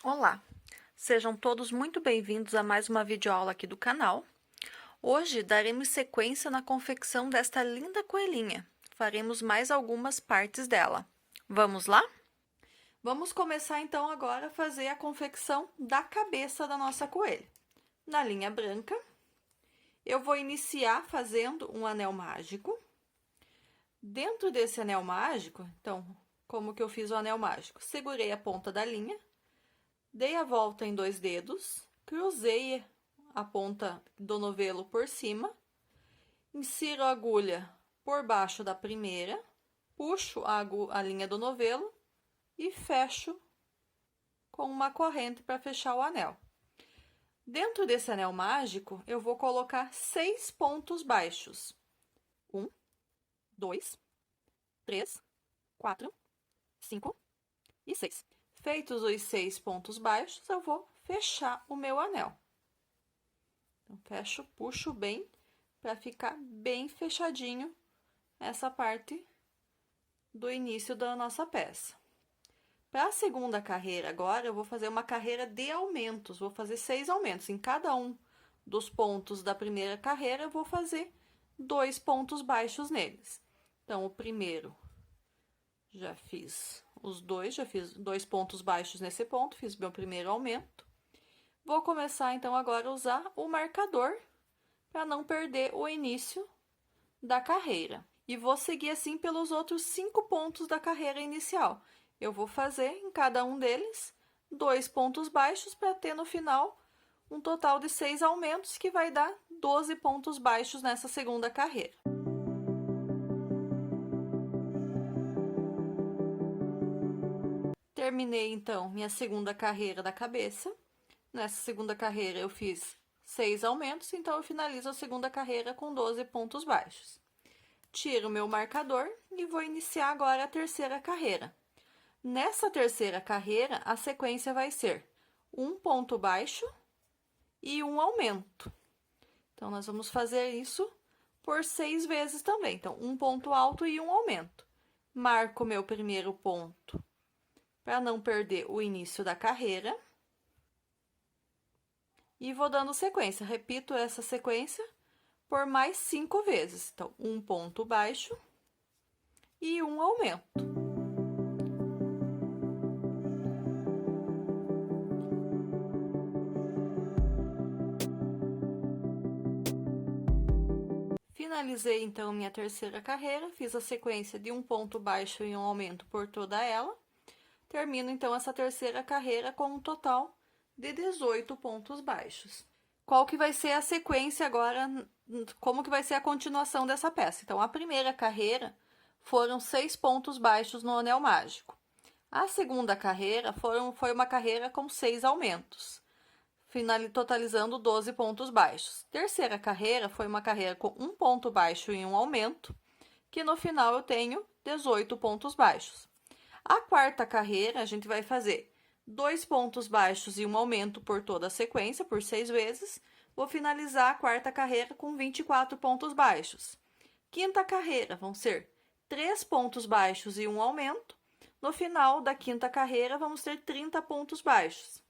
Olá, sejam todos muito bem-vindos a mais uma videoaula aqui do canal. Hoje daremos sequência na confecção desta linda coelhinha. Faremos mais algumas partes dela. Vamos lá? Vamos começar então agora a fazer a confecção da cabeça da nossa coelha. Na linha branca, eu vou iniciar fazendo um anel mágico. Dentro desse anel mágico, então, como que eu fiz o anel mágico? Segurei a ponta da linha, dei a volta em 2 dedos, cruzei a ponta do novelo por cima, insiro a agulha por baixo da primeira, puxo a linha do novelo e fecho com uma corrente para fechar o anel. Dentro desse anel mágico, eu vou colocar 6 pontos baixos. 1, 2, 3, 4, 5 e 6. Feitos os 6 pontos baixos, eu vou fechar o meu anel. Então, fecho, puxo bem, para ficar bem fechadinho essa parte do início da nossa peça. Para a segunda carreira agora, eu vou fazer uma carreira de aumentos, vou fazer 6 aumentos. Em cada um dos pontos da primeira carreira, eu vou fazer 2 pontos baixos neles. Então, o primeiro, já fiz os dois, já fiz 2 pontos baixos nesse ponto, fiz meu primeiro aumento. Vou começar, então, agora a usar o marcador para não perder o início da carreira. E vou seguir assim pelos outros 5 pontos da carreira inicial. Eu vou fazer em cada um deles 2 pontos baixos para ter no final um total de 6 aumentos, que vai dar 12 pontos baixos nessa segunda carreira. Terminei, então, minha segunda carreira da cabeça. Nessa segunda carreira, eu fiz 6 aumentos, então eu finalizo a segunda carreira com 12 pontos baixos. Tiro o meu marcador e vou iniciar agora a terceira carreira. Nessa terceira carreira, a sequência vai ser 1 ponto baixo e 1 aumento. Então, nós vamos fazer isso por 6 vezes também. Então, 1 ponto alto e 1 aumento. Marco meu primeiro ponto para não perder o início da carreira. E vou dando sequência. Repito essa sequência por mais 5 vezes. Então, 1 ponto baixo e 1 aumento. Finalizei, então, minha terceira carreira, fiz a sequência de 1 ponto baixo e 1 aumento por toda ela. Termino, então, essa terceira carreira com um total de 18 pontos baixos. Qual que vai ser a sequência agora, como que vai ser a continuação dessa peça? Então, a primeira carreira foram 6 pontos baixos no anel mágico. A segunda carreira foi uma carreira com 6 aumentos, totalizando 12 pontos baixos. Terceira carreira foi uma carreira com 1 ponto baixo e 1 aumento, que no final eu tenho 18 pontos baixos. A quarta carreira, a gente vai fazer 2 pontos baixos e 1 aumento por toda a sequência, por 6 vezes. Vou finalizar a quarta carreira com 24 pontos baixos. Quinta carreira, vão ser 3 pontos baixos e 1 aumento. No final da quinta carreira, vamos ter 30 pontos baixos.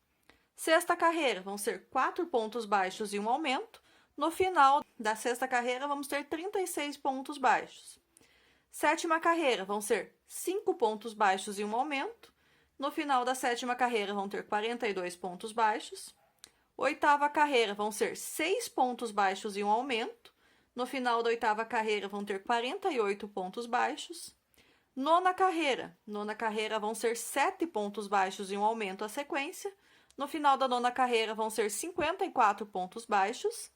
Sexta carreira, vão ser 4 pontos baixos e 1 aumento. No final da sexta carreira, vamos ter 36 pontos baixos. Sétima carreira, vão ser 5 pontos baixos e 1 aumento. No final da sétima carreira, vão ter 42 pontos baixos. Oitava carreira, vão ser 6 pontos baixos e 1 aumento. No final da oitava carreira, vão ter 48 pontos baixos. Nona carreira vão ser 7 pontos baixos e 1 aumento a sequência. No final da nona carreira, vão ser 54 pontos baixos.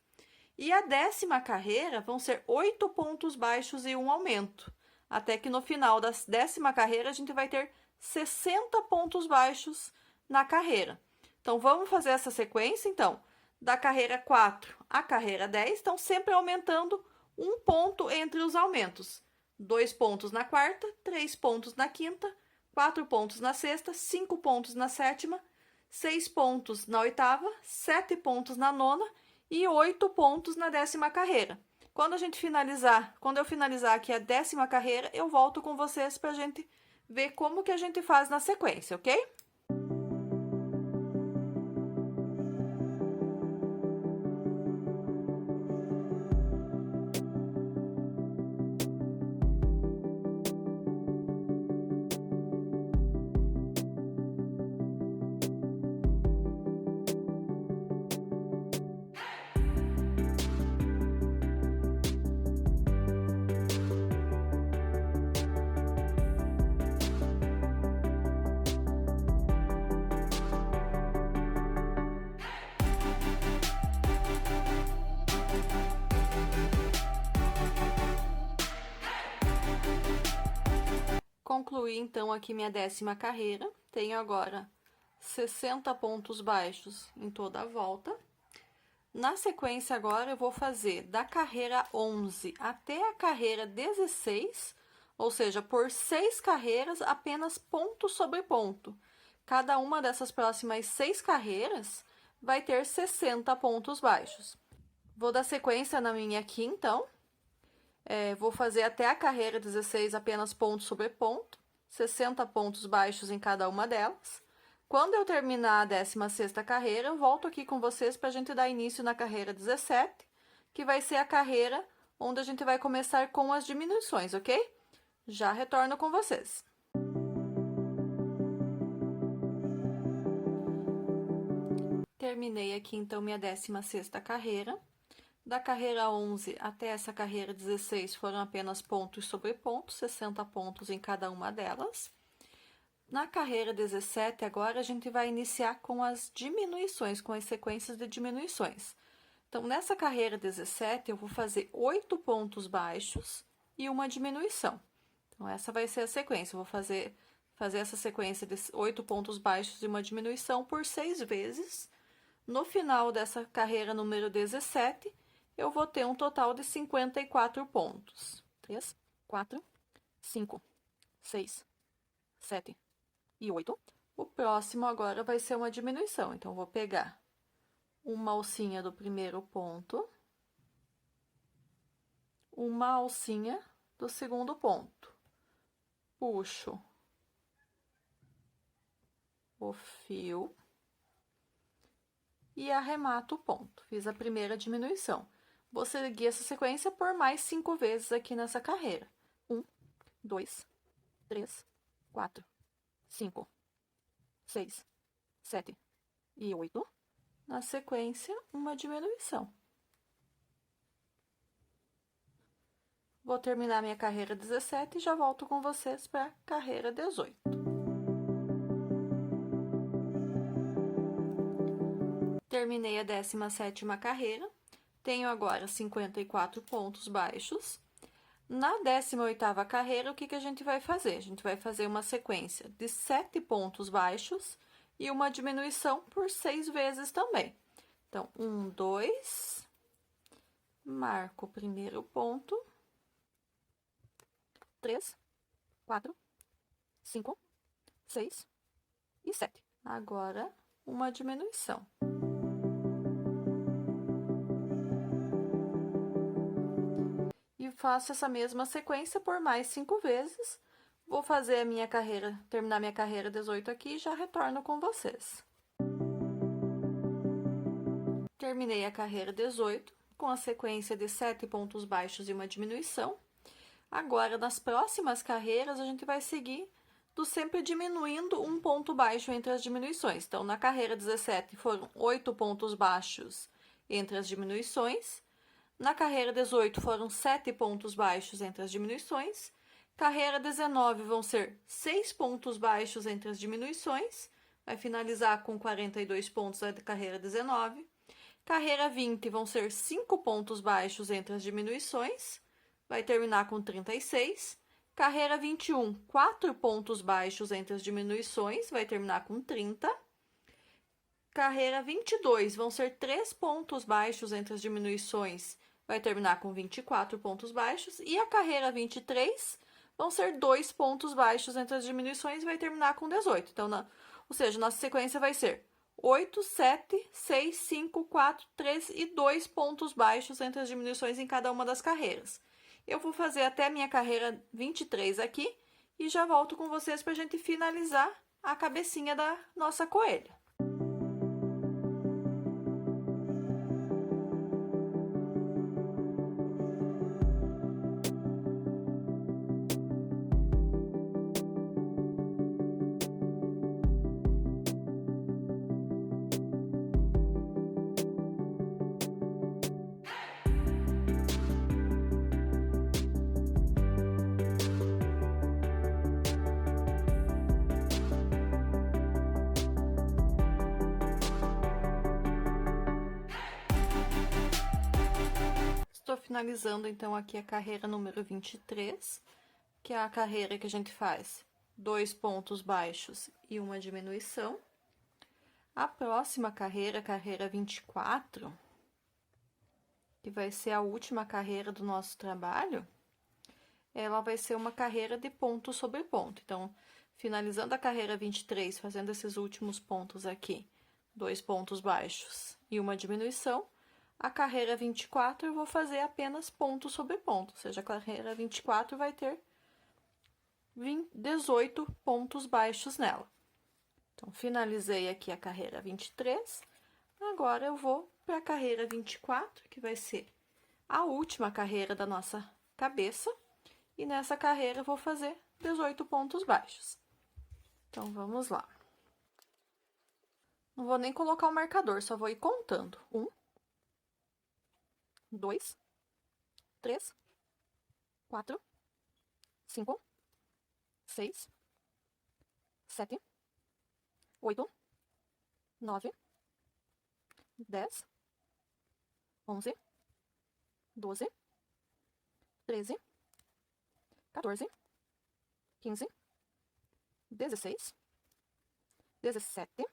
E a 10ª carreira vão ser 8 pontos baixos e 1 aumento. Até que no final da 10ª carreira, a gente vai ter 60 pontos baixos na carreira. Então, vamos fazer essa sequência, então, da carreira 4 à carreira 10, então, sempre aumentando 1 ponto entre os aumentos. 2 pontos na quarta, 3 pontos na quinta, 4 pontos na sexta, 5 pontos na sétima, 6 pontos na oitava, 7 pontos na nona e 8 pontos na 10ª carreira. Quando eu finalizar aqui a 10ª carreira, eu volto com vocês para a gente ver como que a gente faz na sequência, ok? concluir, então, aqui minha 10ª carreira. Tenho agora 60 pontos baixos em toda a volta. Na sequência, agora, eu vou fazer da carreira 11 até a carreira 16, ou seja, por 6 carreiras, apenas ponto sobre ponto. Cada uma dessas próximas 6 carreiras vai ter 60 pontos baixos. Vou dar sequência na minha aqui, então. Vou fazer até a carreira 16 apenas ponto sobre ponto, 60 pontos baixos em cada uma delas. Quando eu terminar a 16ª carreira, eu volto aqui com vocês para a gente dar início na carreira 17, que vai ser a carreira onde a gente vai começar com as diminuições, ok? Já retorno com vocês. Terminei aqui, então, minha 16ª carreira. Da carreira 11 até essa carreira 16 foram apenas pontos sobre pontos, 60 pontos em cada uma delas. Na carreira 17, agora, a gente vai iniciar com as diminuições, com as sequências de diminuições. Então, nessa carreira 17, eu vou fazer 8 pontos baixos e uma diminuição. Então, essa vai ser a sequência. Eu vou fazer essa sequência de 8 pontos baixos e uma diminuição por 6 vezes. No final dessa carreira número 17, eu vou ter um total de 54 pontos. 3, 4, 5, 6, 7 e 8. O próximo agora vai ser uma diminuição. Então, vou pegar uma alcinha do primeiro ponto, uma alcinha do segundo ponto. Puxo o fio e arremato o ponto. Fiz a primeira diminuição. Vou seguir essa sequência por mais 5 vezes aqui nessa carreira. 1, 2, 3, 4, 5, 6, 7 e 8. Na sequência, uma diminuição. Vou terminar minha carreira 17 e já volto com vocês para a carreira 18. Terminei a 17ª carreira. Tenho agora 54 pontos baixos. Na 18ª carreira, o que a gente vai fazer? A gente vai fazer uma sequência de 7 pontos baixos e uma diminuição por 6 vezes também. Então, 1, 2, marco o primeiro ponto, 3, 4, 5, 6 e 7. Agora, uma diminuição. E faço essa mesma sequência por mais 5 vezes. Vou fazer a minha carreira, terminar minha carreira 18 aqui e já retorno com vocês. Terminei a carreira 18 com a sequência de 7 pontos baixos e uma diminuição. Agora, nas próximas carreiras, a gente vai seguir sempre diminuindo um ponto baixo entre as diminuições. Então, na carreira 17 foram 8 pontos baixos entre as diminuições. Na carreira 18 foram 7 pontos baixos entre as diminuições. Carreira 19 vão ser 6 pontos baixos entre as diminuições. Vai finalizar com 42 pontos da carreira 19. Carreira 20 vão ser 5 pontos baixos entre as diminuições. Vai terminar com 36. Carreira 21, 4 pontos baixos entre as diminuições. Vai terminar com 30. Carreira 22 vão ser 3 pontos baixos entre as diminuições. Vai terminar com 24 pontos baixos. E a carreira 23 vão ser 2 pontos baixos entre as diminuições e vai terminar com 18. Então, ou seja, nossa sequência vai ser 8, 7, 6, 5, 4, 3 e 2 pontos baixos entre as diminuições em cada uma das carreiras. Eu vou fazer até a minha carreira 23 aqui e já volto com vocês para a gente finalizar a cabecinha da nossa coelha. Estou finalizando, então, aqui a carreira número 23, que é a carreira que a gente faz 2 pontos baixos e uma diminuição. A próxima carreira, carreira 24, que vai ser a última carreira do nosso trabalho, ela vai ser uma carreira de ponto sobre ponto. Então, finalizando a carreira 23, fazendo esses últimos pontos aqui, 2 pontos baixos e uma diminuição, a carreira 24 eu vou fazer apenas ponto sobre ponto, ou seja, a carreira 24 vai ter 18 pontos baixos nela. Então, finalizei aqui a carreira 23, agora eu vou para a carreira 24, que vai ser a última carreira da nossa cabeça, e nessa carreira eu vou fazer 18 pontos baixos. Então, vamos lá. Não vou nem colocar o marcador, só vou ir contando. 1, 2, 3, 4, 5, 6, 7, 8, 9, 10, 11, 12, 13, 14, 15, 16, 17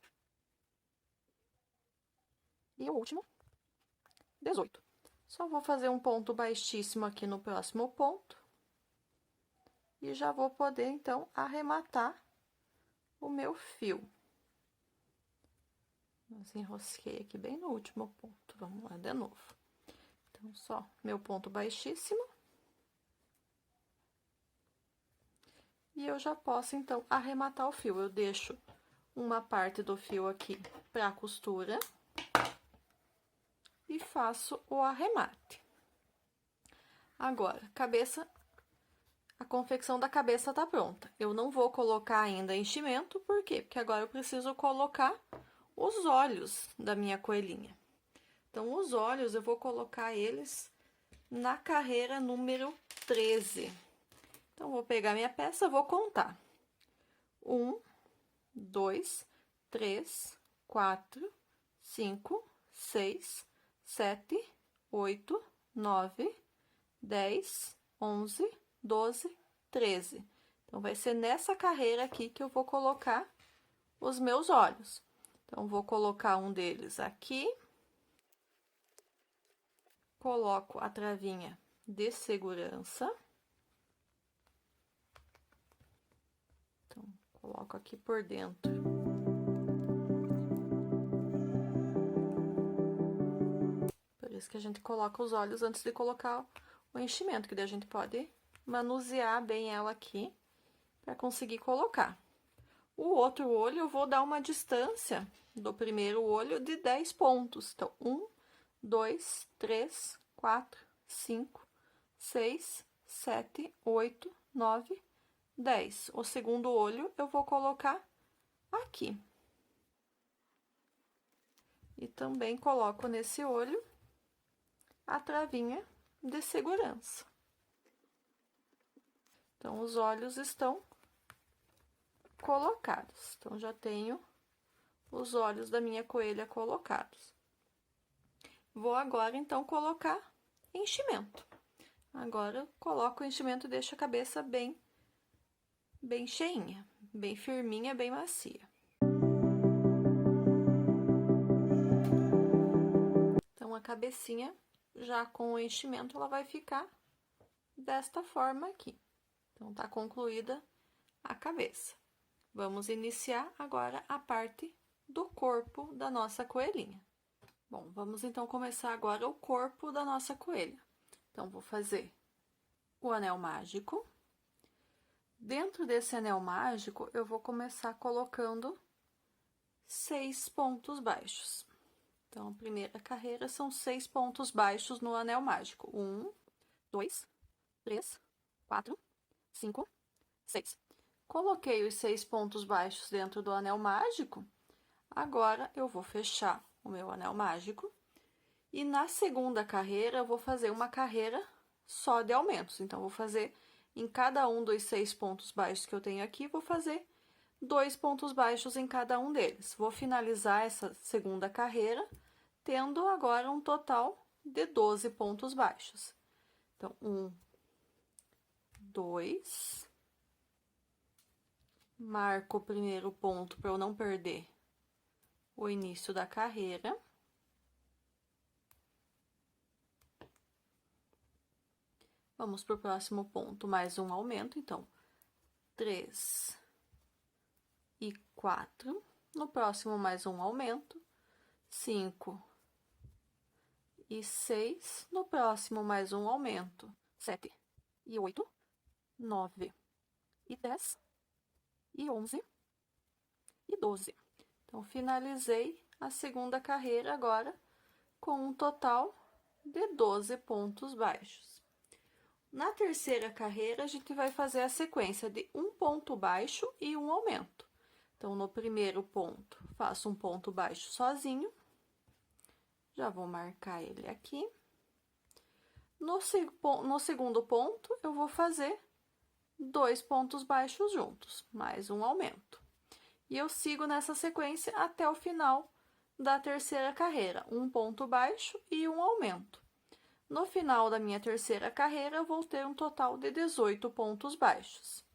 e o último, 18. Só vou fazer um ponto baixíssimo aqui no próximo ponto e já vou poder, então, arrematar o meu fio. Mas enrosquei aqui bem no último ponto. Vamos lá de novo. Então, só meu ponto baixíssimo. E eu já posso, então, arrematar o fio. Eu deixo uma parte do fio aqui para costura e faço o arremate. Agora, a confecção da cabeça tá pronta. Eu não vou colocar ainda enchimento, por quê? Porque agora eu preciso colocar os olhos da minha coelhinha. Então, os olhos eu vou colocar eles na carreira número 13. Então, vou pegar minha peça, vou contar. 1, 2, 3, 4, 5, 6, 7, 8, 9, 10, 11, 12, 13. Então, vai ser nessa carreira aqui que eu vou colocar os meus olhos. Então, vou colocar um deles aqui. Coloco a travinha de segurança. Então, coloco aqui por dentro. Por isso que a gente coloca os olhos antes de colocar o enchimento, que daí a gente pode manusear bem ela aqui para conseguir colocar. O outro olho eu vou dar uma distância do primeiro olho de 10 pontos. Então, 1, 2, 3, 4, 5, 6, 7, 8, 9, 10. O segundo olho eu vou colocar aqui. E também coloco nesse olho a travinha de segurança. Então, os olhos estão colocados. Então, já tenho os olhos da minha coelha colocados. Vou agora, então, colocar enchimento. Agora, eu coloco o enchimento e deixo a cabeça bem cheinha, bem firminha, bem macia. Então, a cabecinha, já com o enchimento, ela vai ficar desta forma aqui. Então, tá concluída a cabeça. Vamos iniciar agora a parte do corpo da nossa coelhinha. Bom, vamos então começar agora o corpo da nossa coelha. Então, vou fazer o anel mágico. Dentro desse anel mágico, eu vou começar colocando 6 pontos baixos. Então, a primeira carreira são 6 pontos baixos no anel mágico. 1, 2, 3, 4, 5, 6. Coloquei os 6 pontos baixos dentro do anel mágico. Agora, eu vou fechar o meu anel mágico. E na segunda carreira, eu vou fazer uma carreira só de aumentos. Então, vou fazer em cada um dos 6 pontos baixos que eu tenho aqui, vou fazer 2 pontos baixos em cada um deles. Vou finalizar essa segunda carreira, tendo agora um total de 12 pontos baixos. Então, 1, 2, Marco o primeiro ponto para eu não perder o início da carreira. Vamos para o próximo ponto, mais um aumento, então, 3 e 4. No próximo, mais um aumento, 5 e 6. No próximo, mais um aumento, 7 e 8, 9 e 10, e 11 e 12. Então, finalizei a segunda carreira agora com um total de 12 pontos baixos. Na terceira carreira, a gente vai fazer a sequência de um ponto baixo e um aumento. Então, no primeiro ponto, faço um ponto baixo sozinho. Já vou marcar ele aqui. No segundo ponto, eu vou fazer 2 pontos baixos juntos, mais um aumento. E eu sigo nessa sequência até o final da terceira carreira, um ponto baixo e um aumento. No final da minha terceira carreira, eu vou ter um total de 18 pontos baixos.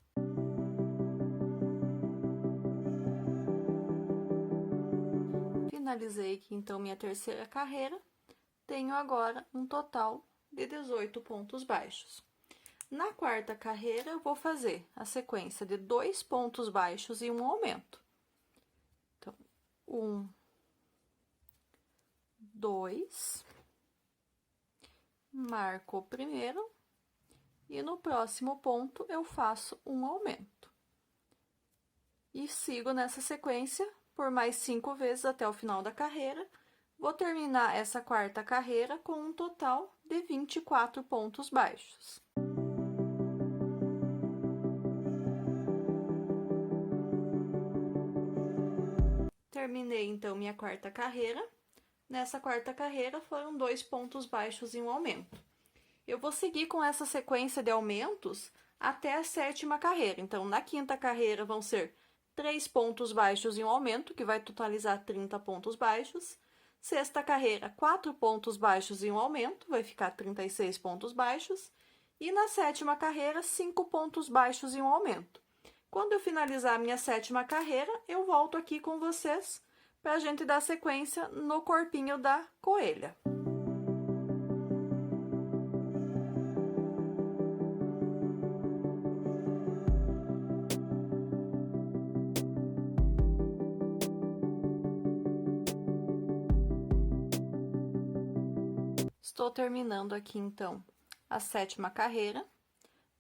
Finalizei aqui, então, minha terceira carreira. Tenho agora um total de 18 pontos baixos. Na quarta carreira, eu vou fazer a sequência de 2 pontos baixos e um aumento. Então, 1, 2, marco o primeiro, e no próximo ponto eu faço um aumento. E sigo nessa sequência por mais 5 vezes até o final da carreira. Vou terminar essa quarta carreira com um total de 24 pontos baixos. Terminei, então, minha quarta carreira. Nessa quarta carreira, foram 2 pontos baixos e um aumento. Eu vou seguir com essa sequência de aumentos até a sétima carreira. Então, na quinta carreira, vão ser 3 pontos baixos e um aumento, que vai totalizar 30 pontos baixos. Sexta carreira, 4 pontos baixos e um aumento, vai ficar 36 pontos baixos. E na sétima carreira, 5 pontos baixos e um aumento. Quando eu finalizar a minha sétima carreira, eu volto aqui com vocês para a gente dar sequência no corpinho da coelha. Estou terminando aqui, então, a sétima carreira.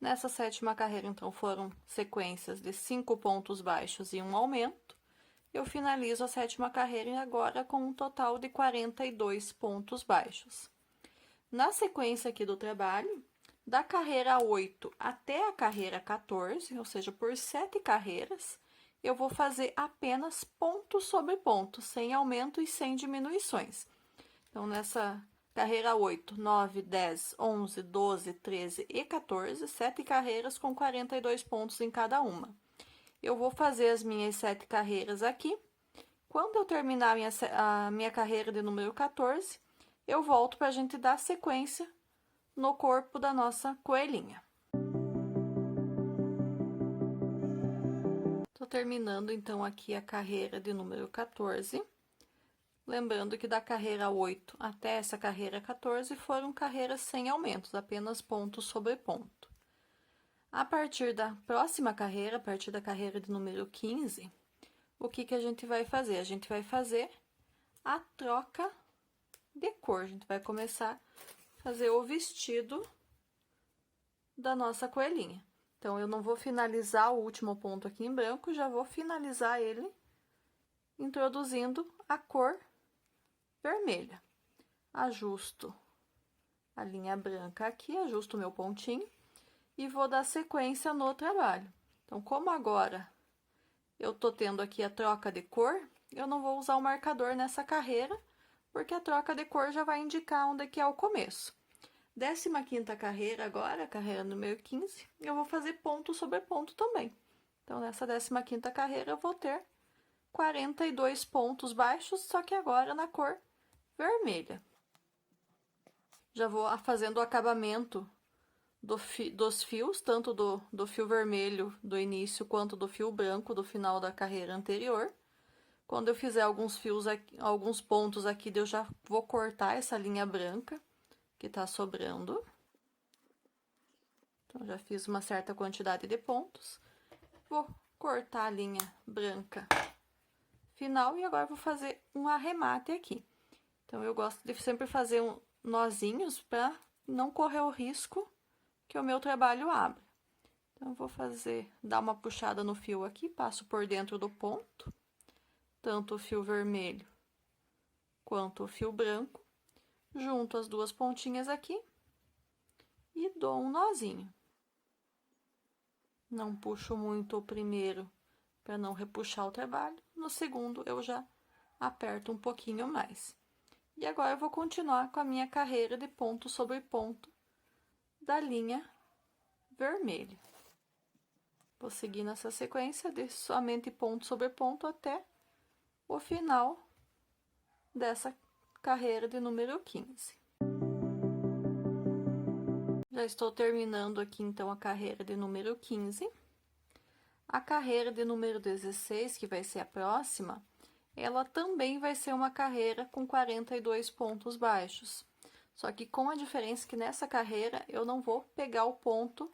Nessa sétima carreira, então, foram sequências de 5 pontos baixos e um aumento. Eu finalizo a sétima carreira agora com um total de 42 pontos baixos. Na sequência aqui do trabalho, da carreira 8 até a carreira 14, ou seja, por 7 carreiras, eu vou fazer apenas ponto sobre ponto, sem aumento e sem diminuições. Então, nessa carreira 8, 9, 10, 11, 12, 13 e 14, 7 carreiras com 42 pontos em cada uma. Eu vou fazer as minhas 7 carreiras aqui. Quando eu terminar a minha carreira de número 14, eu volto para a gente dar sequência no corpo da nossa coelhinha. Estou terminando, então, aqui a carreira de número 14. Lembrando que da carreira 8 até essa carreira 14 foram carreiras sem aumentos, apenas ponto sobre ponto. A partir da próxima carreira, a partir da carreira de número 15, o que a gente vai fazer? A gente vai fazer a troca de cor. A gente vai começar a fazer o vestido da nossa coelhinha. Então, eu não vou finalizar o último ponto aqui em branco, já vou finalizar ele introduzindo a cor vermelha. Ajusto a linha branca aqui, ajusto o meu pontinho e vou dar sequência no trabalho. Então, como agora eu tô tendo aqui a troca de cor, eu não vou usar o marcador nessa carreira, porque a troca de cor já vai indicar onde que é o começo. 15ª carreira agora, carreira número 15, eu vou fazer ponto sobre ponto também. Então, nessa 15ª carreira, eu vou ter 42 pontos baixos, só que agora na cor vermelha. Já vou fazendo o acabamento dos fios, tanto do fio vermelho do início quanto do fio branco do final da carreira anterior. Quando eu fizer alguns fios aqui, alguns pontos aqui, eu já vou cortar essa linha branca que tá sobrando. Então, já fiz uma certa quantidade de pontos. Vou cortar a linha branca final e agora vou fazer um arremate aqui. Então, eu gosto de sempre fazer nozinhos para não correr o risco que o meu trabalho abra. Então, eu vou dar uma puxada no fio aqui, passo por dentro do ponto, tanto o fio vermelho quanto o fio branco, junto as duas pontinhas aqui e dou um nozinho. Não puxo muito o primeiro para não repuxar o trabalho, no segundo eu já aperto um pouquinho mais. E agora eu vou continuar com a minha carreira de ponto sobre ponto da linha vermelha. Vou seguir nessa sequência de somente ponto sobre ponto até o final dessa carreira de número 15. Já estou terminando aqui, então, a carreira de número 15. A carreira de número 16, que vai ser a próxima, ela também vai ser uma carreira com 42 pontos baixos. Só que com a diferença que nessa carreira eu não vou pegar o ponto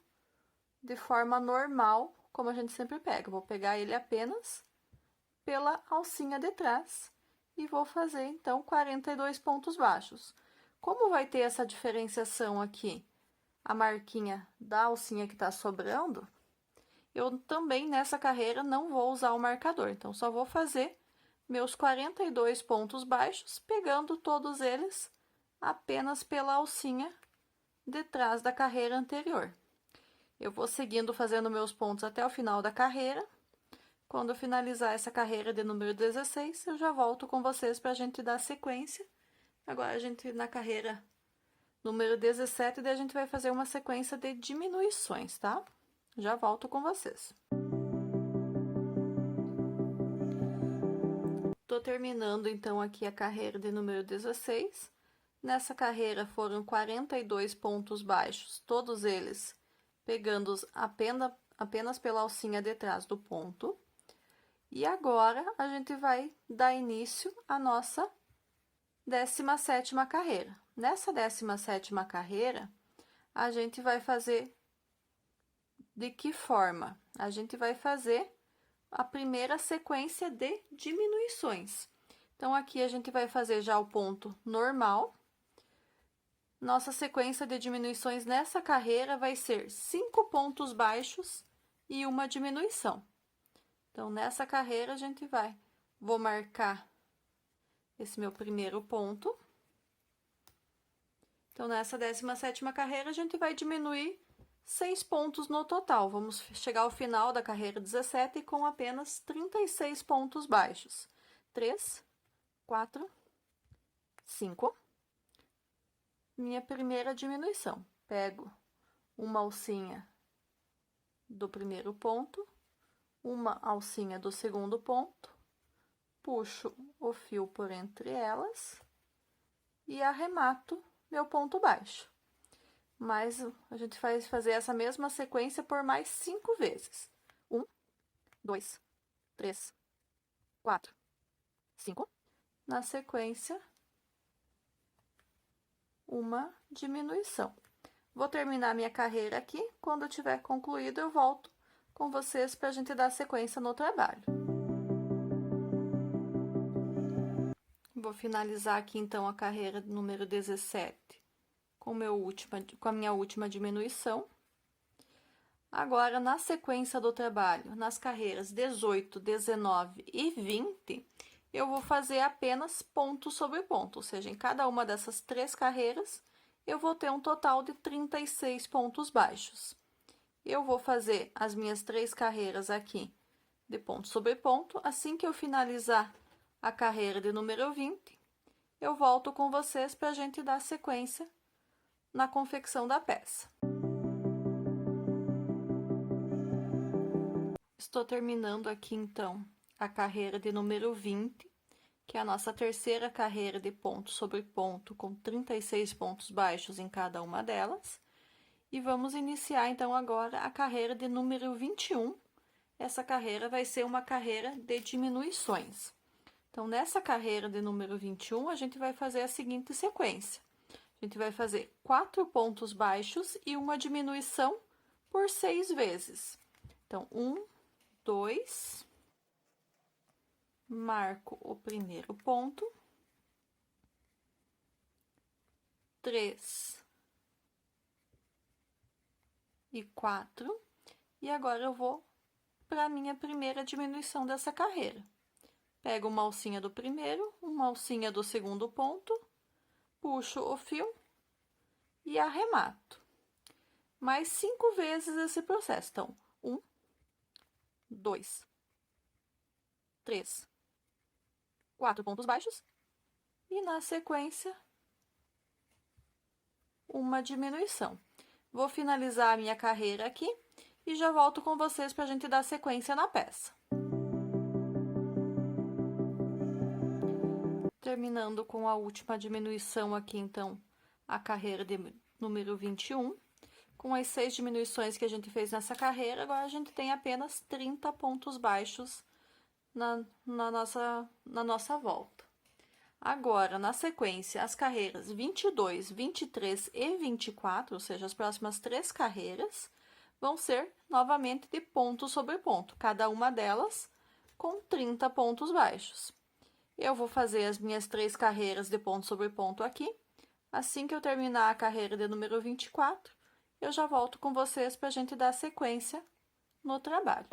de forma normal, como a gente sempre pega. Eu vou pegar ele apenas pela alcinha de trás e vou fazer, então, 42 pontos baixos. Como vai ter essa diferenciação aqui, a marquinha da alcinha que tá sobrando, eu também nessa carreira não vou usar o marcador. Então, só vou fazer meus 42 pontos baixos, pegando todos eles apenas pela alcinha de trás da carreira anterior. Eu vou seguindo fazendo meus pontos até o final da carreira. Quando eu finalizar essa carreira de número 16, eu já volto com vocês para a gente dar sequência. Agora, a gente na carreira número 17, daí a gente vai fazer uma sequência de diminuições, tá? Já volto com vocês. Tô terminando, então, aqui a carreira de número 16. Nessa carreira foram 42 pontos baixos, todos eles pegando apenas pela alcinha de trás do ponto. E agora, a gente vai dar início à nossa 17ª carreira. Nessa 17ª carreira, a gente vai fazer de que forma? A gente vai fazer a primeira sequência de diminuições. Então, aqui a gente vai fazer já o ponto normal. Nossa sequência de diminuições nessa carreira vai ser 5 pontos baixos e uma diminuição. Então, nessa carreira, a gente vou marcar esse meu primeiro ponto. Então, nessa 17ª carreira, a gente vai diminuir 6 pontos no total. Vamos chegar ao final da carreira 17 com apenas 36 pontos baixos. 3, 4, 5. Minha primeira diminuição. Pego uma alcinha do primeiro ponto, uma alcinha do segundo ponto, puxo o fio por entre elas e arremato meu ponto baixo. Mas a gente vai fazer essa mesma sequência por mais 5 vezes. 1, 2, 3, 4, 5. Na sequência, uma diminuição. Vou terminar minha carreira aqui. Quando eu tiver concluído, eu volto com vocês para a gente dar sequência no trabalho. Vou finalizar aqui, então, a carreira número 17 com a minha última diminuição. Agora, na sequência do trabalho, nas carreiras 18, 19 e 20, eu vou fazer apenas ponto sobre ponto, ou seja, em cada uma dessas 3 carreiras, eu vou ter um total de 36 pontos baixos. Eu vou fazer as minhas 3 carreiras aqui de ponto sobre ponto. Assim que eu finalizar a carreira de número 20, eu volto com vocês para a gente dar sequência na confecção da peça. Estou terminando aqui, então, a carreira de número 20, que é a nossa terceira carreira de ponto sobre ponto, com 36 pontos baixos em cada uma delas. E vamos iniciar, então, agora a carreira de número 21. Essa carreira vai ser uma carreira de diminuições. Então, nessa carreira de número 21, a gente vai fazer a seguinte sequência. A gente vai fazer 4 pontos baixos e uma diminuição por 6 vezes. Então, 1, 2, marco o primeiro ponto, 3 e 4, e agora eu vou para a minha primeira diminuição dessa carreira. Pego uma alcinha do primeiro, uma alcinha do segundo ponto, puxo o fio e arremato. Mais 5 vezes esse processo. Então, 1, 2, 3, 4 pontos baixos e, na sequência, uma diminuição. Vou finalizar a minha carreira aqui e já volto com vocês para a gente dar sequência na peça. Terminando com a última diminuição aqui, então, a carreira de número 21. Com as 6 diminuições que a gente fez nessa carreira, agora a gente tem apenas 30 pontos baixos na nossa volta. Agora, na sequência, as carreiras 22, 23 e 24, ou seja, as próximas 3 carreiras, vão ser novamente de ponto sobre ponto, cada uma delas com 30 pontos baixos. Eu vou fazer as minhas 3 carreiras de ponto sobre ponto aqui. Assim que eu terminar a carreira de número 24, eu já volto com vocês para a gente dar sequência no trabalho.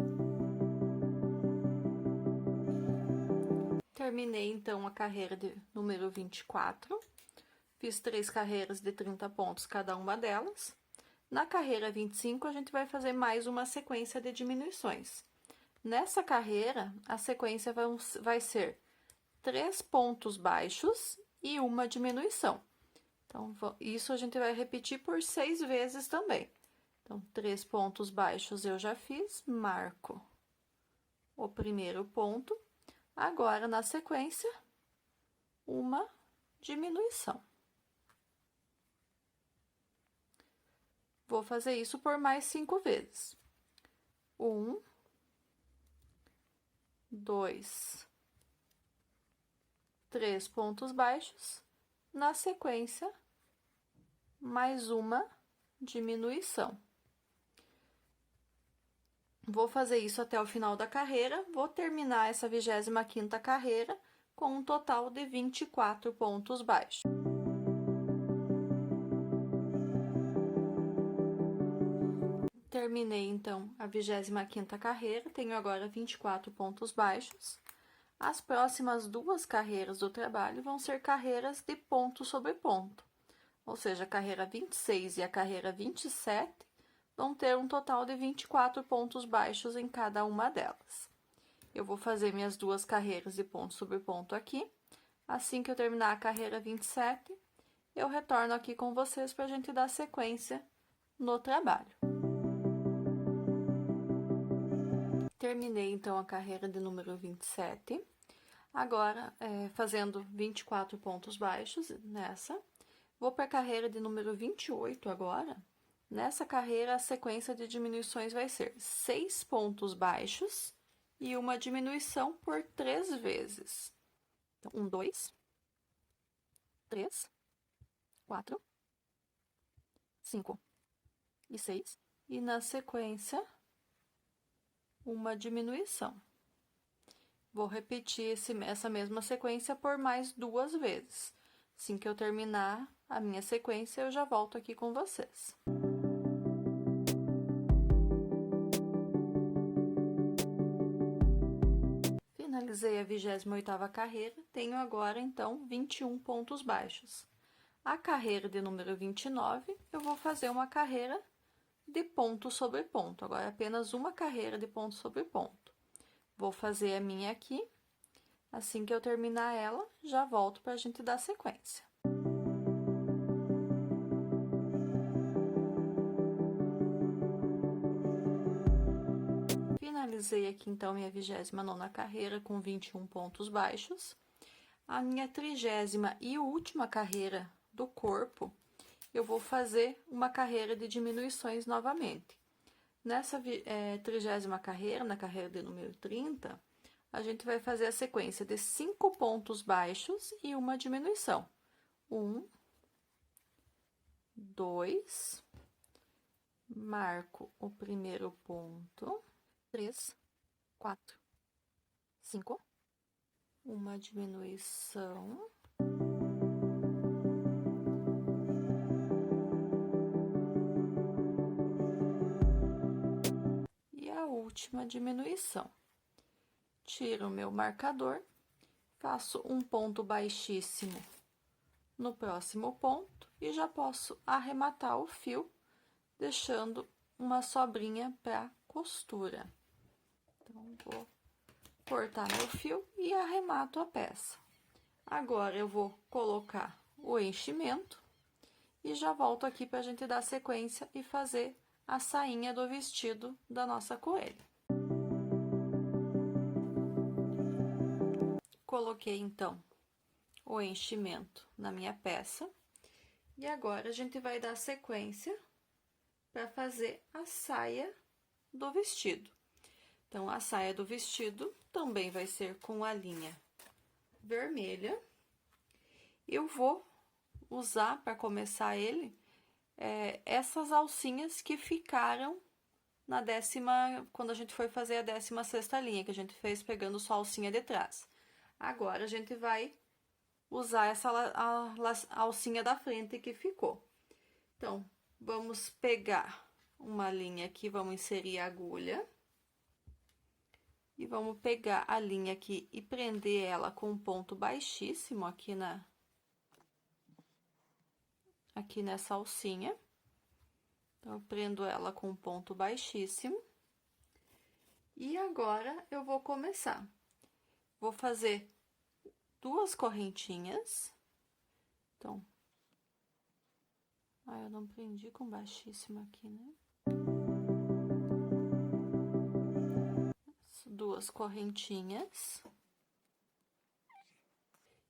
Terminei, então, a carreira de número 24. Fiz 3 carreiras de 30 pontos, cada uma delas. Na carreira 25, a gente vai fazer mais uma sequência de diminuições. Nessa carreira, a sequência vai ser 3 pontos baixos e uma diminuição. Então, isso a gente vai repetir por 6 vezes também. Então, 3 pontos baixos eu já fiz, marco o primeiro ponto. Agora, na sequência, uma diminuição. Vou fazer isso por mais 5 vezes. 1, 2, 3 pontos baixos. Na sequência, mais uma diminuição. Vou fazer isso até o final da carreira, vou terminar essa 25ª carreira com um total de 24 pontos baixos. Terminei, então, a 25ª carreira, tenho agora 24 pontos baixos. As próximas 2 carreiras do trabalho vão ser carreiras de ponto sobre ponto, ou seja, a carreira 26 e a carreira 27 vão ter um total de 24 pontos baixos em cada uma delas. Eu vou fazer minhas 2 carreiras de ponto sobre ponto aqui. Assim que eu terminar a carreira 27, eu retorno aqui com vocês para a gente dar sequência no trabalho. Terminei, então, a carreira de número 27. Agora, fazendo 24 pontos baixos nessa, vou para a carreira de número 28 agora. Nessa carreira, a sequência de diminuições vai ser 6 pontos baixos e uma diminuição por 3 vezes. Então, 1, 2, 3, 4, 5 e 6. E na sequência, uma diminuição. Vou repetir essa mesma sequência por mais 2 vezes. Assim que eu terminar a minha sequência, eu já volto aqui com vocês. Finalizei a 28ª carreira, tenho agora, então, 21 pontos baixos. A carreira de número 29, eu vou fazer uma carreira de ponto sobre ponto. Agora, apenas uma carreira de ponto sobre ponto. Vou fazer a minha aqui. Assim que eu terminar ela, já volto para a gente dar sequência. Finalizei aqui, então, minha 29ª carreira com 21 pontos baixos. A minha 30ª e última carreira do corpo, eu vou fazer uma carreira de diminuições novamente. Nessa 30ª carreira, na carreira de número 30, a gente vai fazer a sequência de 5 pontos baixos e uma diminuição. 1, 2, marco o primeiro ponto, 3, 4, 5, uma diminuição. E a última diminuição. Tiro o meu marcador, faço um ponto baixíssimo no próximo ponto e já posso arrematar o fio, deixando uma sobrinha para costura. Então, vou cortar meu fio e arremato a peça. Agora, eu vou colocar o enchimento e já volto aqui para a gente dar sequência e fazer a sainha do vestido da nossa coelha. Coloquei, então, o enchimento na minha peça e agora a gente vai dar sequência para fazer a saia do vestido. Então, a saia do vestido também vai ser com a linha vermelha. Eu vou usar, para começar ele, essas alcinhas que ficaram na quando a gente foi fazer a 16ª linha, que a gente fez pegando só a alcinha de trás. Agora, a gente vai usar essa alcinha da frente que ficou. Então, vamos pegar uma linha aqui, vamos inserir a agulha. E vamos pegar a linha aqui e prender ela com um ponto baixíssimo aqui nessa alcinha. Então, eu prendo ela com um ponto baixíssimo. E agora, eu vou começar. Vou fazer 2 correntinhas. Então, eu não prendi com baixíssimo aqui, né? 2 correntinhas.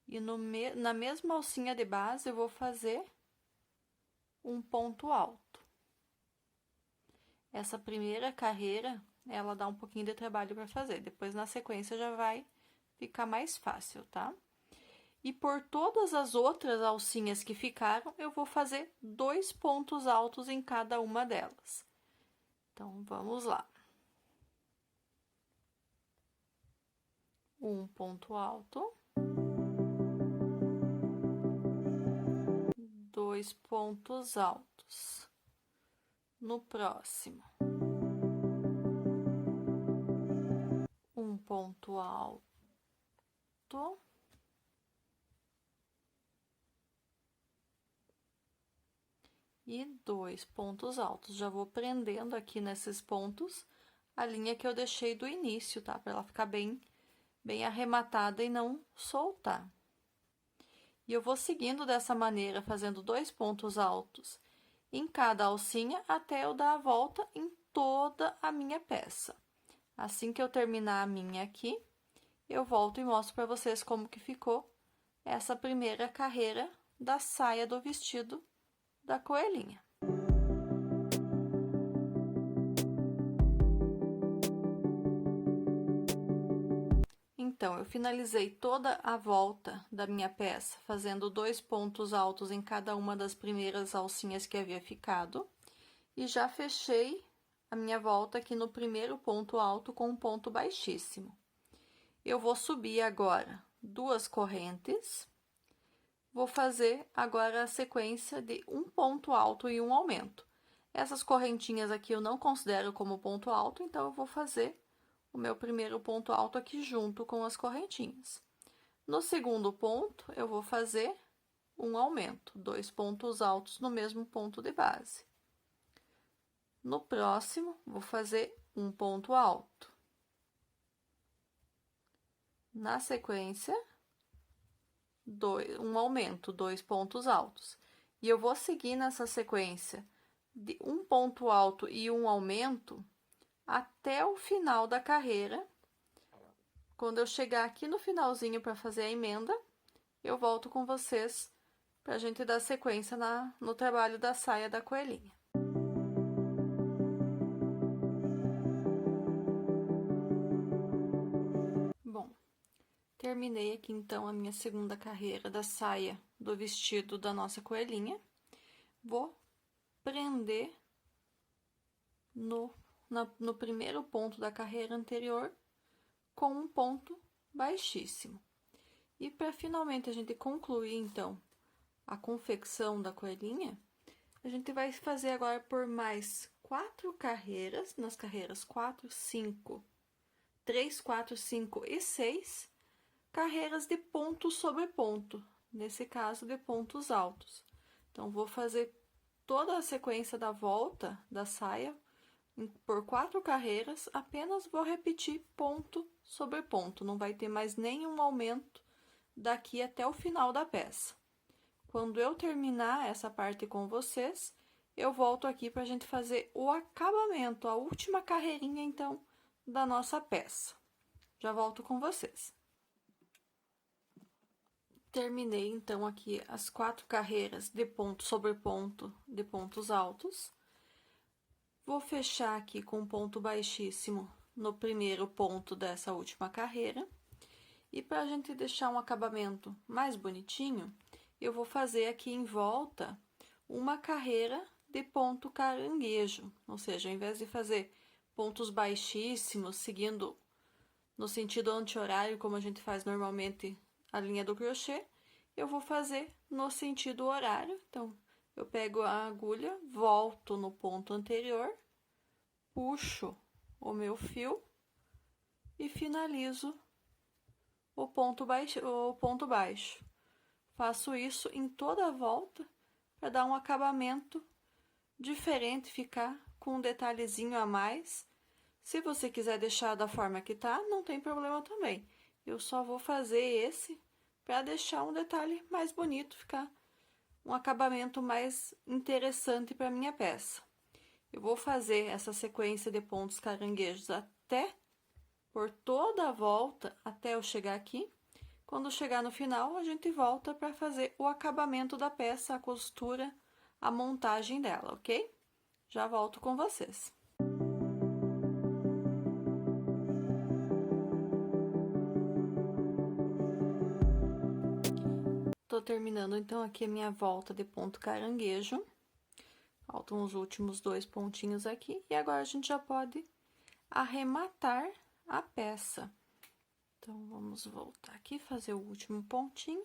E na mesma alcinha de base, eu vou fazer um ponto alto. Essa primeira carreira, ela dá um pouquinho de trabalho para fazer. Depois, na sequência, já vai ficar mais fácil, tá? E por todas as outras alcinhas que ficaram, eu vou fazer 2 pontos altos em cada uma delas. Então, vamos lá. Um ponto alto. 2 pontos altos. No próximo, um ponto alto. E 2 pontos altos. Já vou prendendo aqui nesses pontos a linha que eu deixei do início, tá? Para ela ficar bem arrematada e não soltar. E eu vou seguindo dessa maneira, fazendo 2 pontos altos em cada alcinha até eu dar a volta em toda a minha peça. Assim que eu terminar a minha aqui, eu volto e mostro para vocês como que ficou essa primeira carreira da saia do vestido da coelhinha. Então, eu finalizei toda a volta da minha peça, fazendo 2 pontos altos em cada uma das primeiras alcinhas que havia ficado. E já fechei a minha volta aqui no primeiro ponto alto com um ponto baixíssimo. Eu vou subir agora 2 correntes. Vou fazer agora a sequência de um ponto alto e um aumento. Essas correntinhas aqui eu não considero como ponto alto, então eu vou fazer o meu primeiro ponto alto aqui junto com as correntinhas. No segundo ponto, eu vou fazer um aumento, 2 pontos altos no mesmo ponto de base. No próximo, vou fazer um ponto alto. Na sequência, um aumento, 2 pontos altos. E eu vou seguir nessa sequência de um ponto alto e um aumento até o final da carreira. Quando eu chegar aqui no finalzinho para fazer a emenda, eu volto com vocês pra gente dar sequência no trabalho da saia da coelhinha. Bom, terminei aqui então a minha segunda carreira da saia do vestido da nossa coelhinha. Vou prender no primeiro ponto da carreira anterior com um ponto baixíssimo. E para finalmente a gente concluir, então, a confecção da coelhinha, a gente vai fazer agora por mais 4 carreiras, nas carreiras 4, 5, 3, 4, 5 e 6, carreiras de ponto sobre ponto, nesse caso de pontos altos. Então, vou fazer toda a sequência da volta da saia por 4 carreiras, apenas vou repetir ponto sobre ponto, não vai ter mais nenhum aumento daqui até o final da peça. Quando eu terminar essa parte com vocês, eu volto aqui para a gente fazer o acabamento, a última carreirinha, então, da nossa peça. Já volto com vocês. Terminei, então, aqui as 4 carreiras de ponto sobre ponto de pontos altos. Vou fechar aqui com um ponto baixíssimo no primeiro ponto dessa última carreira. E para a gente deixar um acabamento mais bonitinho, eu vou fazer aqui em volta uma carreira de ponto caranguejo. Ou seja, ao invés de fazer pontos baixíssimos, seguindo no sentido anti-horário, como a gente faz normalmente a linha do crochê, eu vou fazer no sentido horário. Então, eu pego a agulha, volto no ponto anterior, puxo o meu fio e finalizo o ponto baixo. Faço isso em toda a volta para dar um acabamento diferente, ficar com um detalhezinho a mais. Se você quiser deixar da forma que tá, não tem problema também. Eu só vou fazer esse para deixar um detalhe mais bonito, ficar um acabamento mais interessante para minha peça. Eu vou fazer essa sequência de pontos caranguejos até por toda a volta até eu chegar aqui. Quando chegar no final, a gente volta para fazer o acabamento da peça, a costura, a montagem dela, ok? Já volto com vocês. Tô terminando, então, aqui a minha volta de ponto caranguejo. Faltam os últimos 2 pontinhos aqui. E agora, a gente já pode arrematar a peça. Então, vamos voltar aqui, fazer o último pontinho.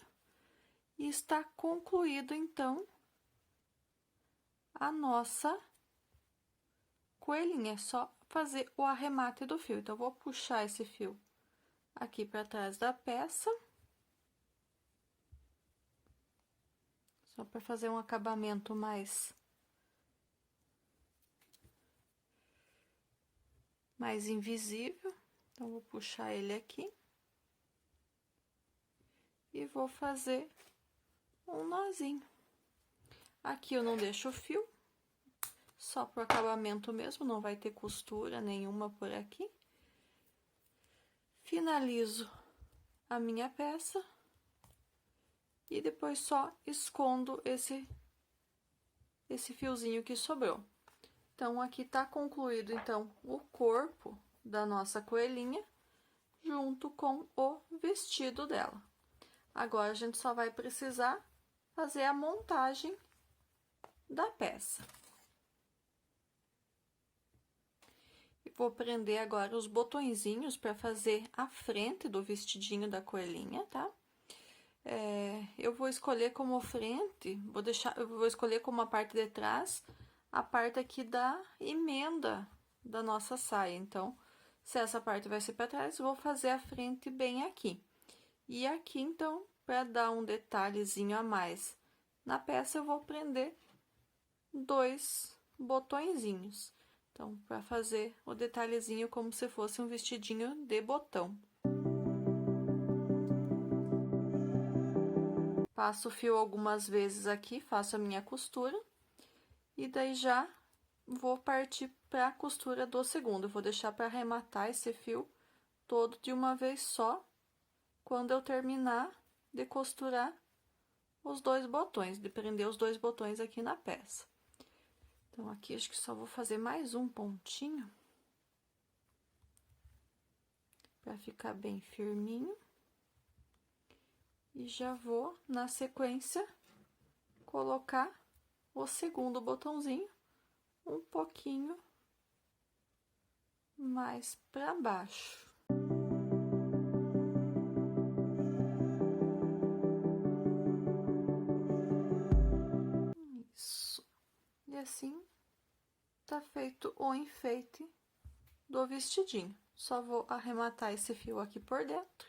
E está concluído, então, a nossa coelhinha. É só fazer o arremate do fio. Então, eu vou puxar esse fio aqui para trás da peça. Só para fazer um acabamento mais invisível. Então, vou puxar ele aqui. E vou fazer um nozinho. Aqui eu não deixo o fio, só pro acabamento mesmo, não vai ter costura nenhuma por aqui. Finalizo a minha peça e depois só escondo esse fiozinho que sobrou. Então, aqui tá concluído, então, o corpo da nossa coelhinha, junto com o vestido dela. Agora, a gente só vai precisar fazer a montagem da peça. E vou prender agora os botõezinhos para fazer a frente do vestidinho da coelhinha, tá? Eu vou escolher como frente, eu vou escolher como a parte de trás, a parte aqui da emenda da nossa saia. Então, se essa parte vai ser para trás, eu vou fazer a frente bem aqui. E aqui, então, para dar um detalhezinho a mais na peça, eu vou prender 2 botõezinhos. Então, para fazer o detalhezinho como se fosse um vestidinho de botão. Passo o fio algumas vezes aqui, faço a minha costura. E daí já vou partir para a costura do segundo. Eu vou deixar para arrematar esse fio todo de uma vez só, quando eu terminar de costurar os dois botões, de prender os dois botões aqui na peça. Então, aqui acho que só vou fazer mais um pontinho, para ficar bem firminho. E já vou, na sequência, colocar o segundo botãozinho um pouquinho mais para baixo. Isso. E assim, tá feito o enfeite do vestidinho. Só vou arrematar esse fio aqui por dentro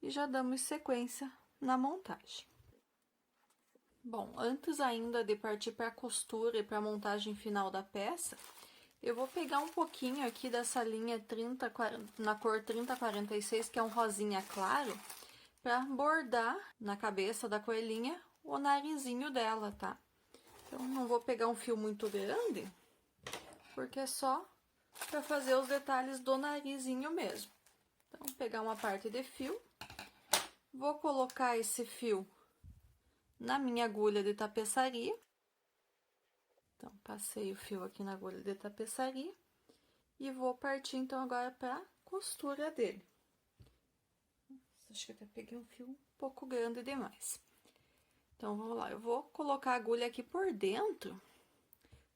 e já damos sequência na montagem. Bom, antes ainda de partir para a costura e para a montagem final da peça, eu vou pegar um pouquinho aqui dessa linha 30, na cor 3046, que é um rosinha claro, para bordar na cabeça da coelhinha o narizinho dela, tá? Então, não vou pegar um fio muito grande, porque é só para fazer os detalhes do narizinho mesmo. Então, vou pegar uma parte de fio, vou colocar esse fio na minha agulha de tapeçaria. Então, passei o fio aqui na agulha de tapeçaria e vou partir, então, agora para a costura dele. Acho que até peguei um fio um pouco grande demais. Então, vamos lá, eu vou colocar a agulha aqui por dentro,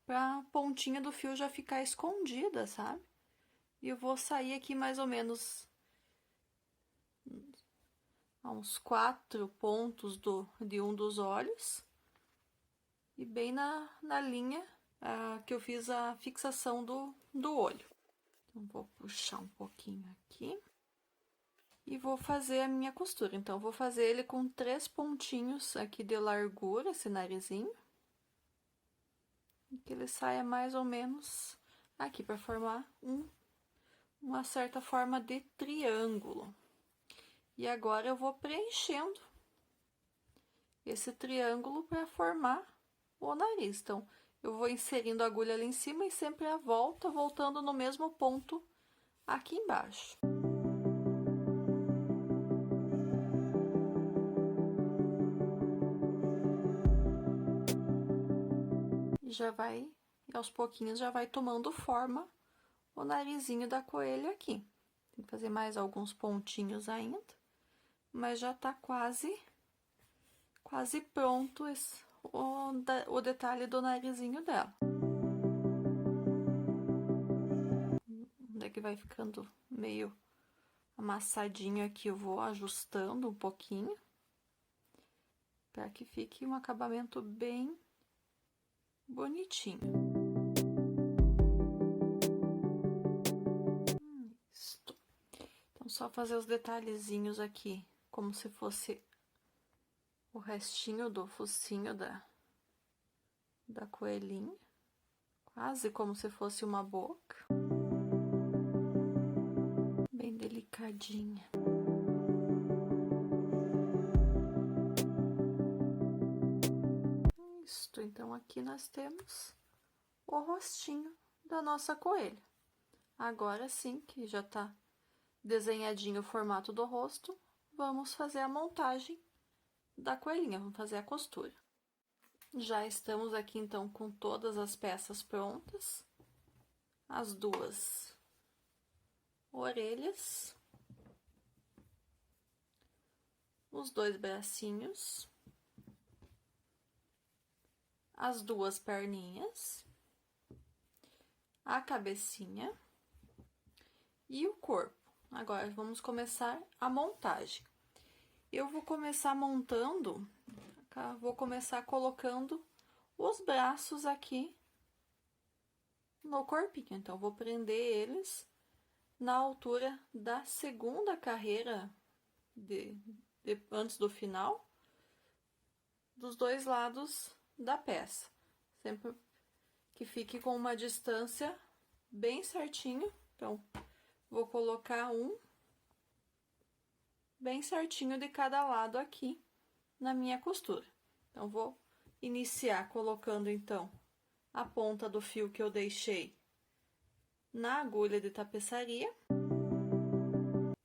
para a pontinha do fio já ficar escondida, sabe? E eu vou sair aqui mais ou menos a uns 4 pontos de um dos olhos. E bem na linha que eu fiz a fixação do olho. Então, vou puxar um pouquinho aqui. E vou fazer a minha costura. Então, vou fazer ele com 3 pontinhos aqui de largura, esse narizinho. E que ele saia mais ou menos aqui, para formar uma certa forma de triângulo. E agora eu vou preenchendo esse triângulo para formar o nariz. Então, eu vou inserindo a agulha ali em cima e sempre a volta, voltando no mesmo ponto aqui embaixo. E já vai, aos pouquinhos, já vai tomando forma o narizinho da coelha aqui. Tem que fazer mais alguns pontinhos ainda, mas já tá quase pronto o detalhe do narizinho dela. Onde é que vai ficando meio amassadinho aqui, eu vou ajustando um pouquinho, para que fique um acabamento bem bonitinho. Isso. Então, só fazer os detalhezinhos aqui, como se fosse o restinho do focinho da coelhinha, quase como se fosse uma boca, bem delicadinha. Isso, então aqui nós temos o rostinho da nossa coelha. Agora sim, que já tá desenhadinho o formato do rosto, vamos fazer a montagem da coelhinha, vamos fazer a costura. Já estamos aqui, então, com todas as peças prontas. As 2 orelhas, os 2 bracinhos, as 2 perninhas, a cabecinha e o corpo. Agora, vamos começar a montagem. Eu vou começar montando, vou começar colocando os braços aqui no corpinho. Então, vou prender eles na altura da segunda carreira, antes do final, dos 2 lados da peça. Sempre que fique com uma distância bem certinho. Então, vou colocar um bem certinho de cada lado aqui na minha costura. Então, vou iniciar colocando, então, a ponta do fio que eu deixei na agulha de tapeçaria.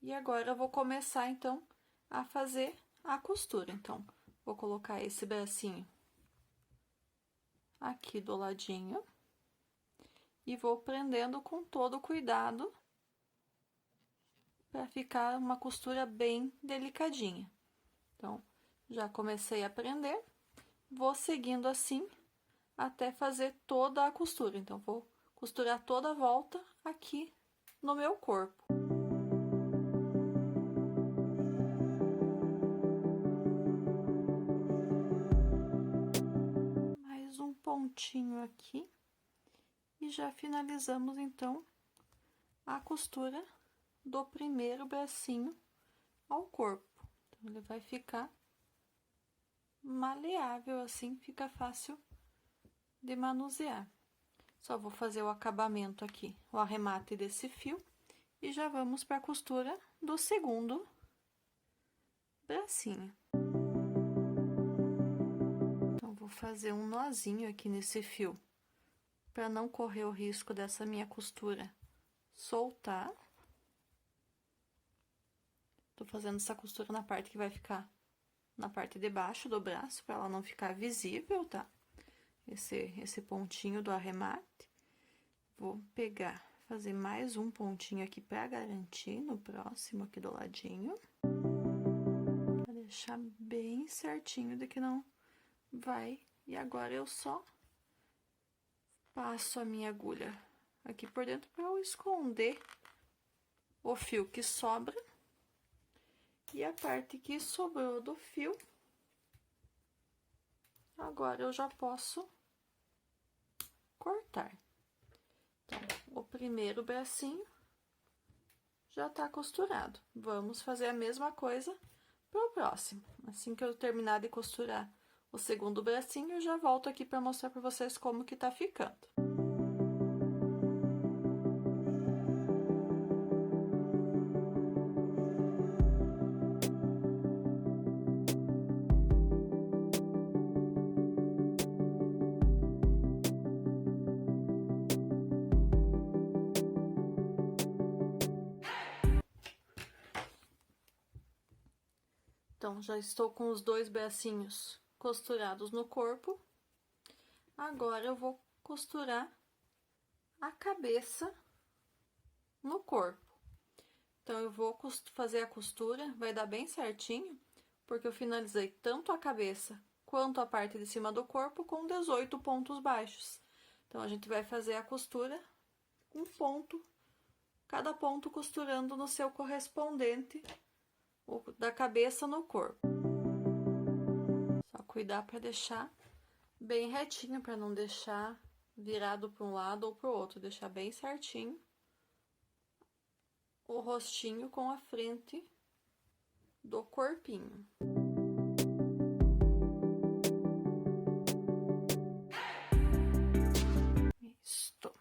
E agora, eu vou começar, então, a fazer a costura. Então, Vou colocar esse bracinho aqui do ladinho e vou prendendo com todo cuidado para ficar uma costura bem delicadinha. Então, já comecei a prender, vou seguindo assim até fazer toda a costura. Então, vou costurar toda a volta aqui no meu corpo. Mais um pontinho aqui e já finalizamos então a costura do primeiro bracinho ao corpo. Então, ele vai ficar maleável assim, fica fácil de manusear. Só vou fazer o acabamento aqui, o arremate desse fio e já vamos para a costura do segundo bracinho. Então, vou fazer um nozinho aqui nesse fio para não correr o risco dessa minha costura soltar. Tô fazendo essa costura na parte que vai ficar na parte de baixo do braço, para ela não ficar visível, tá? Esse pontinho do arremate. Vou pegar, fazer mais um pontinho aqui para garantir no próximo aqui do ladinho. Pra deixar bem certinho de que não vai. E agora eu só passo a minha agulha aqui por dentro para eu esconder o fio que sobra. E a parte que sobrou do fio, agora eu já posso cortar. Então, o primeiro bracinho já tá costurado. Vamos fazer a mesma coisa pro próximo. Assim que eu terminar de costurar o segundo bracinho, eu já volto aqui para mostrar para vocês como que tá ficando. Então, já estou com os dois bracinhos costurados no corpo. Agora, eu vou costurar a cabeça no corpo. Então, eu vou fazer a costura, vai dar bem certinho, porque eu finalizei tanto a cabeça quanto a parte de cima do corpo com 18 pontos baixos. Então, a gente vai fazer a costura um ponto, cada ponto costurando no seu correspondente da cabeça no corpo. Só cuidar para deixar bem retinho, para não deixar virado para um lado ou para o outro, deixar bem certinho o rostinho com a frente do corpinho. Isso.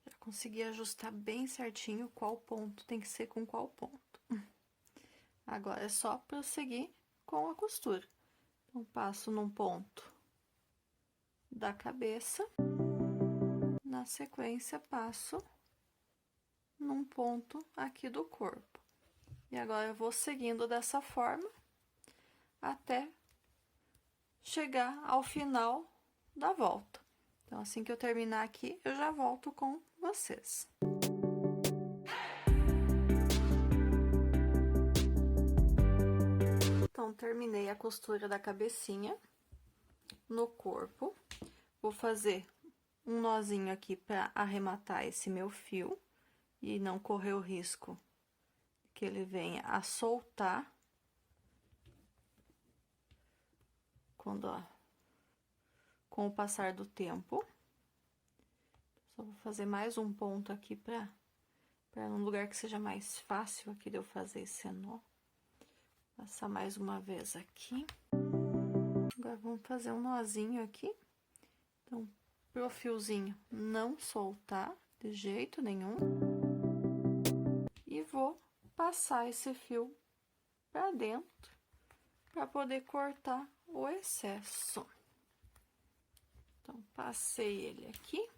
Já consegui ajustar bem certinho qual ponto tem que ser com qual ponto. Agora, é só prosseguir com a costura. Então, passo num ponto da cabeça, na sequência, passo num ponto aqui do corpo. E agora, eu vou seguindo dessa forma até chegar ao final da volta. Então, assim que eu terminar aqui, eu já volto com vocês. Então, terminei a costura da cabecinha no corpo. Vou fazer um nozinho aqui para arrematar esse meu fio e não correr o risco que ele venha a soltar com o passar do tempo. Só vou fazer mais um ponto aqui para um lugar que seja mais fácil aqui de eu fazer esse nó. Passar mais uma vez aqui. Agora, vamos fazer um nozinho aqui. Então, pro fiozinho não soltar de jeito nenhum. E vou passar esse fio pra dentro, para poder cortar o excesso. Então, passei ele aqui.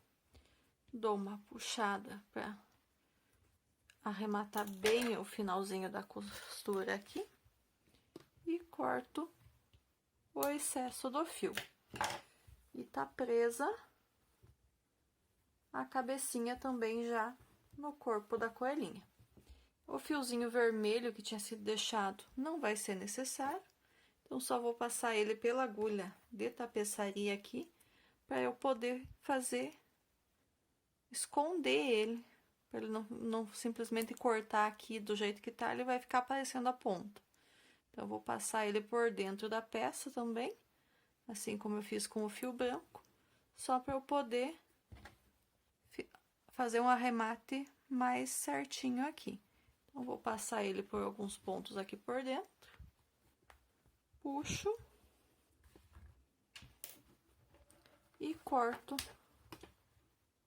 Dou uma puxada para arrematar bem o finalzinho da costura aqui. E corto o excesso do fio. E tá presa a cabecinha também já no corpo da coelhinha. O fiozinho vermelho que tinha sido deixado não vai ser necessário, então só vou passar ele pela agulha de tapeçaria aqui, para eu poder esconder ele, para ele não simplesmente cortar aqui do jeito que tá, ele vai ficar aparecendo a ponta. Então, eu vou passar ele por dentro da peça também, assim como eu fiz com o fio branco, só para eu poder fazer um arremate mais certinho aqui. Então, vou passar ele por alguns pontos aqui por dentro, puxo e corto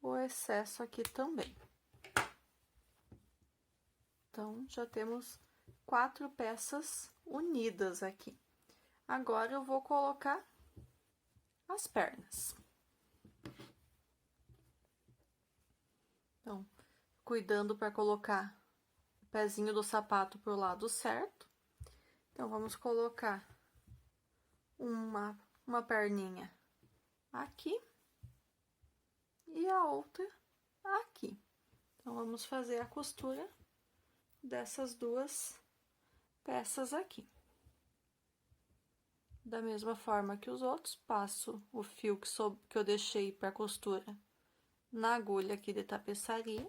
o excesso aqui também. Então, já temos 4 peças unidas aqui. Agora, eu vou colocar as pernas. Então, cuidando para colocar o pezinho do sapato pro lado certo. Então, vamos colocar uma perninha aqui e a outra aqui. Então, vamos fazer a costura dessas 2 peças aqui. Da mesma forma que os outros, passo o fio que eu deixei para costura na agulha aqui de tapeçaria.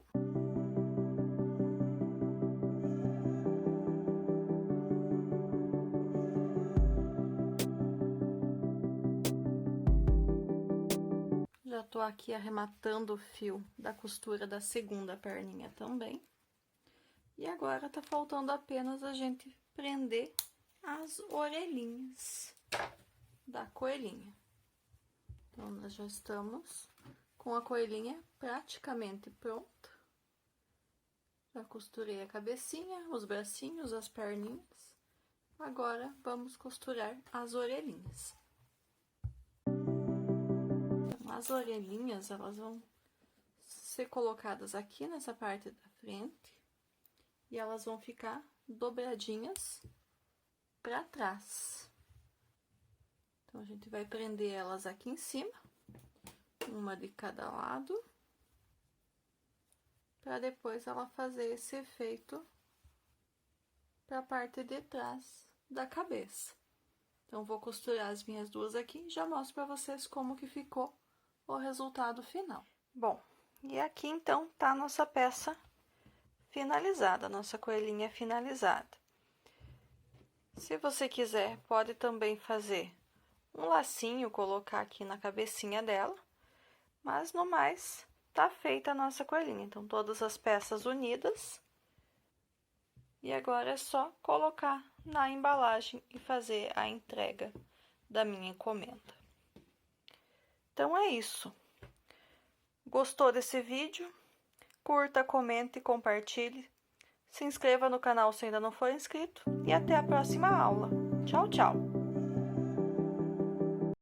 Já tô aqui arrematando o fio da costura da segunda perninha também. E agora tá faltando apenas a gente prender as orelhinhas da coelhinha. Então, nós já estamos com a coelhinha praticamente pronta. Já costurei a cabecinha, os bracinhos, as perninhas. Agora, vamos costurar as orelhinhas. Então, as orelhinhas, elas vão ser colocadas aqui nessa parte da frente. E elas vão ficar dobradinhas para trás. Então, a gente vai prender elas aqui em cima, uma de cada lado, para depois ela fazer esse efeito para a parte de trás da cabeça. Então, vou costurar as minhas 2 aqui e já mostro para vocês como que ficou o resultado final. Bom, e aqui então tá a nossa peça finalizada, a nossa coelhinha finalizada. Se você quiser, pode também fazer um lacinho, colocar aqui na cabecinha dela, mas no mais, tá feita a nossa coelhinha. Então, todas as peças unidas, e agora é só colocar na embalagem e fazer a entrega da minha encomenda. Então, é isso. Gostou desse vídeo? Curta, comente e compartilhe. Se inscreva no canal se ainda não for inscrito. E até a próxima aula. Tchau, tchau!